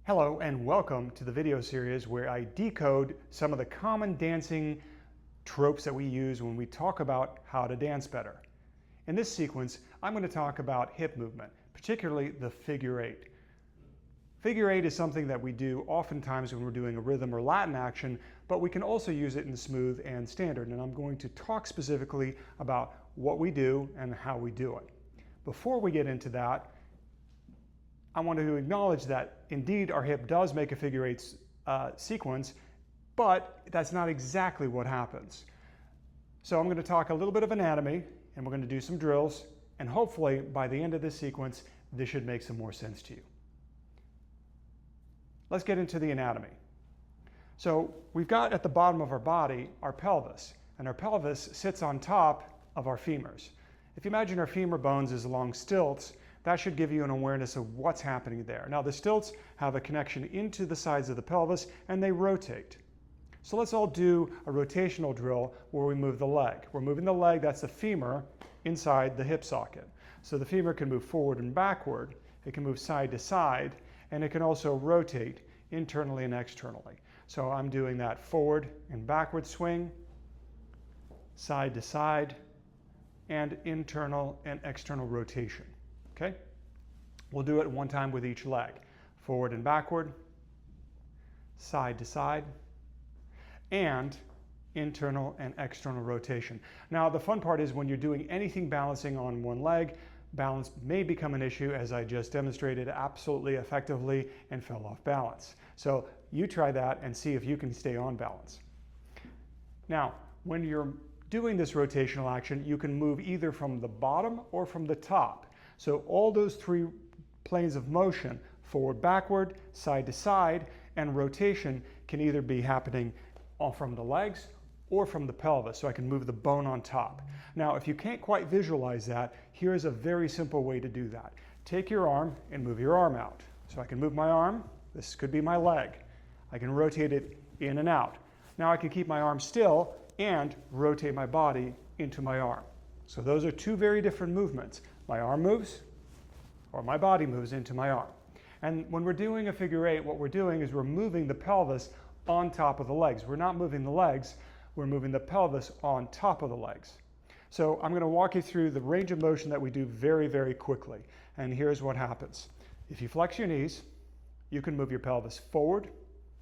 Hello and welcome to the video series where I decode some of the common dancing tropes that we use when we talk about how to dance better. In this sequence, I'm going to talk about hip movement, particularly the figure eight. Figure eight is something that we do oftentimes when we're doing a rhythm or Latin action, but we can also use it in smooth and standard, and I'm going to talk specifically about what we do and how we do it. Before we get into that, I want to acknowledge that indeed our hip does make a figure eight sequence, but that's not exactly what happens. So I'm going to talk a little bit of anatomy, and we're going to do some drills, and hopefully by the end of this sequence, this should make some more sense to you. Let's get into the anatomy. So we've got at the bottom of our body our pelvis, and our pelvis sits on top of our femurs. If you imagine our femur bones as long stilts, that should give you an awareness of what's happening there. Now the stilts have a connection into the sides of the pelvis and they rotate. So let's all do a rotational drill where we move the leg. We're moving the leg, that's the femur, inside the hip socket. So the femur can move forward and backward, it can move side to side, and it can also rotate internally and externally. So I'm doing that forward and backward swing, side to side, and internal and external rotation. Okay? We'll do it one time with each leg. Forward and backward, side to side, and internal and external rotation. Now the fun part is when you're doing anything balancing on one leg, balance may become an issue, as I just demonstrated absolutely effectively and fell off balance. So you try that and see if you can stay on balance. Now, when you're doing this rotational action, you can move either from the bottom or from the top. So all those three planes of motion, forward, backward, side to side, and rotation can either be happening from the legs or from the pelvis, so I can move the bone on top. Now, if you can't quite visualize that, here's a very simple way to do that. Take your arm and move your arm out. So I can move my arm, this could be my leg. I can rotate it in and out. Now I can keep my arm still and rotate my body into my arm. So those are two very different movements. My arm moves, or my body moves into my arm. And when we're doing a figure eight, what we're doing is we're moving the pelvis on top of the legs. We're not moving the legs, we're moving the pelvis on top of the legs. So I'm going to walk you through the range of motion that we do very, very quickly. And here's what happens. If you flex your knees, you can move your pelvis forward,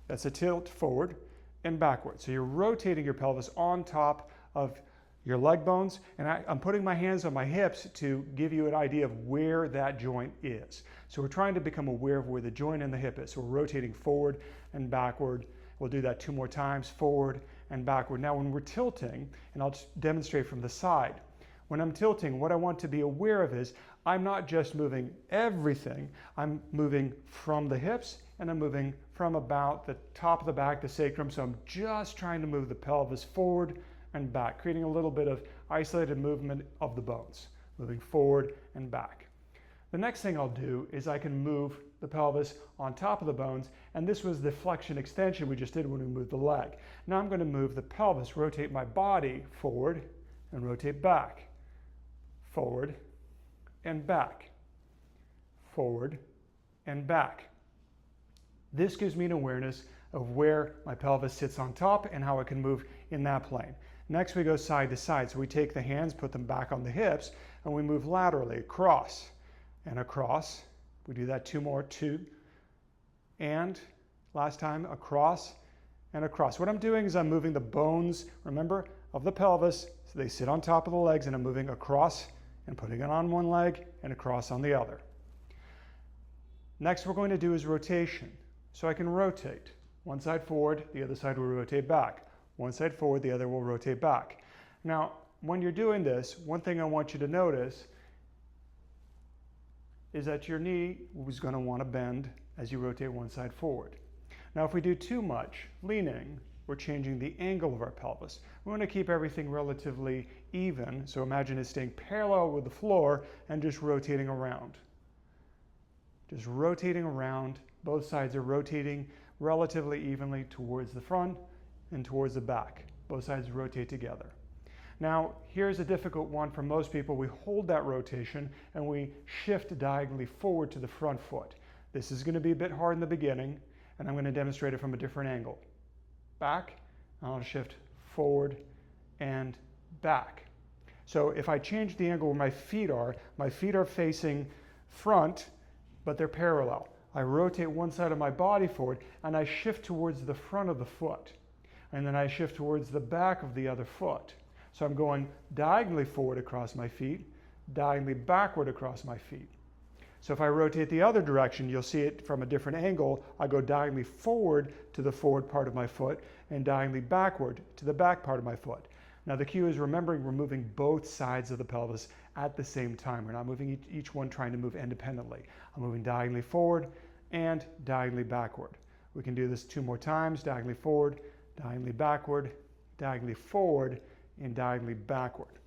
that's a tilt forward, and backward. So you're rotating your pelvis on top of your leg bones, and I'm putting my hands on my hips to give you an idea of where that joint is. So we're trying to become aware of where the joint in the hip is. So we're rotating forward and backward. We'll do that 2 more times, forward and backward. Now when we're tilting, and I'll just demonstrate from the side, when I'm tilting, what I want to be aware of is I'm not just moving everything, I'm moving from the hips and I'm moving from about the top of the back, the sacrum. So I'm just trying to move the pelvis forward and back, creating a little bit of isolated movement of the bones, moving forward and back. The next thing I'll do is I can move the pelvis on top of the bones, and this was the flexion extension we just did when we moved the leg. Now I'm going to move the pelvis, rotate my body forward and rotate back, forward and back, forward and back. This gives me an awareness of where my pelvis sits on top and how it can move in that plane. Next we go side to side. So we take the hands, put them back on the hips, and we move laterally across and across. We do that 2 more, 2, and last time across and across. What I'm doing is I'm moving the bones, remember, of the pelvis, so they sit on top of the legs, and I'm moving across and putting it on one leg and across on the other. Next we're going to do is rotation. So I can rotate. One side forward, the other side will rotate back. One side forward, the other will rotate back. Now, when you're doing this, one thing I want you to notice is that your knee is going to want to bend as you rotate one side forward. Now, if we do too much leaning, we're changing the angle of our pelvis. We want to keep everything relatively even, so imagine it staying parallel with the floor and just rotating around. Just rotating around. Both sides are rotating relatively evenly towards the front and towards the back. Both sides rotate together. Now, here's a difficult one for most people. We hold that rotation and we shift diagonally forward to the front foot. This is going to be a bit hard in the beginning, and I'm going to demonstrate it from a different angle. Back, I'll shift forward and back. So if I change the angle where my feet are facing front, but they're parallel. I rotate one side of my body forward, and I shift towards the front of the foot. And then I shift towards the back of the other foot. So I'm going diagonally forward across my feet, diagonally backward across my feet. So if I rotate the other direction, you'll see it from a different angle. I go diagonally forward to the forward part of my foot and diagonally backward to the back part of my foot. Now the key is remembering we're moving both sides of the pelvis at the same time. We're not moving each one trying to move independently. I'm moving diagonally forward and diagonally backward. We can do this 2 more times, diagonally forward, diagonally backward, diagonally forward, and diagonally backward.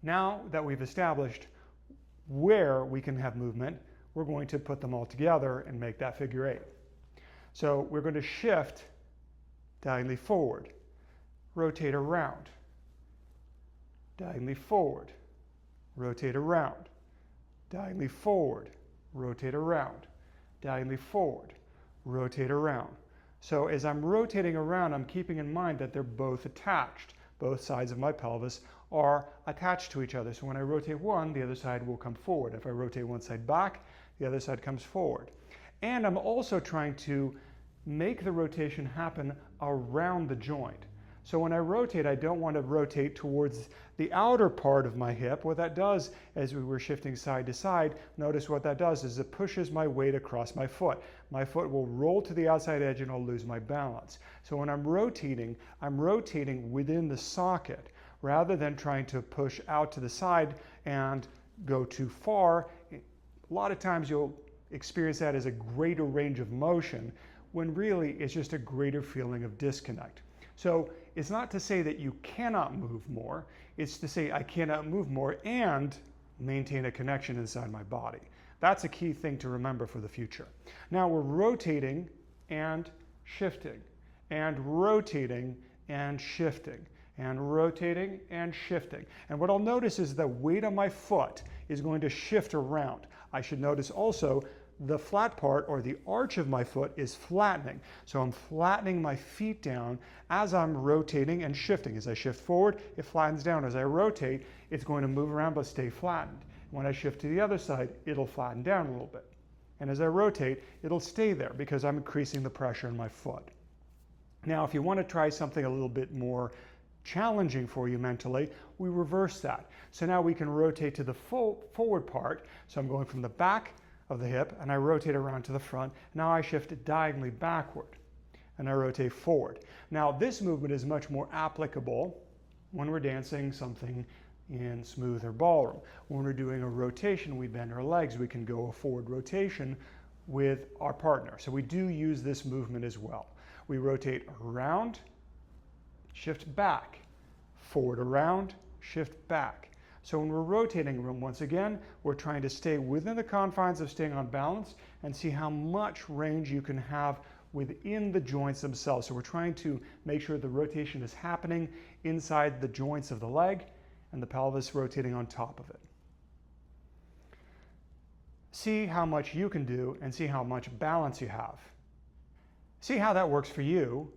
Now that we've established where we can have movement, we're going to put them all together and make that figure 8. So we're going to shift diagonally forward, rotate around, diagonally forward, rotate around, diagonally forward, rotate around, diagonally forward, rotate around. So as I'm rotating around, I'm keeping in mind that they're both attached. Both sides of my pelvis are attached to each other. So when I rotate one, the other side will come forward. If I rotate one side back, the other side comes forward. And I'm also trying to make the rotation happen around the joint. So when I rotate, I don't want to rotate towards the outer part of my hip. What that does, as we were shifting side to side, notice what that does is it pushes my weight across my foot. My foot will roll to the outside edge and I'll lose my balance. So when I'm rotating within the socket rather than trying to push out to the side and go too far. A lot of times you'll experience that as a greater range of motion when really it's just a greater feeling of disconnect. So it's not to say that you cannot move more, it's to say I cannot move more and maintain a connection inside my body. That's a key thing to remember for the future. Now we're rotating and shifting, and rotating and shifting, and rotating and shifting. And what I'll notice is the weight on my foot is going to shift around. I should notice also the flat part or the arch of my foot is flattening. So I'm flattening my feet down as I'm rotating and shifting. As I shift forward, it flattens down. As I rotate, it's going to move around but stay flattened. When I shift to the other side, it'll flatten down a little bit. And as I rotate, it'll stay there because I'm increasing the pressure in my foot. Now, if you want to try something a little bit more challenging for you mentally, we reverse that. So now we can rotate to the forward part. So I'm going from the back of the hip and I rotate around to the front. Now I shift it diagonally backward and I rotate forward. Now this movement is much more applicable when we're dancing something in smooth or ballroom. When we're doing a rotation, we bend our legs, we can go a forward rotation with our partner. So we do use this movement as well. We rotate around, shift back, forward around, shift back. So when we're rotating, once again, we're trying to stay within the confines of staying on balance and see how much range you can have within the joints themselves. So we're trying to make sure the rotation is happening inside the joints of the leg and the pelvis rotating on top of it. See how much you can do and see how much balance you have. See how that works for you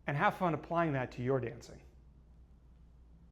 and have fun applying that to your dancing.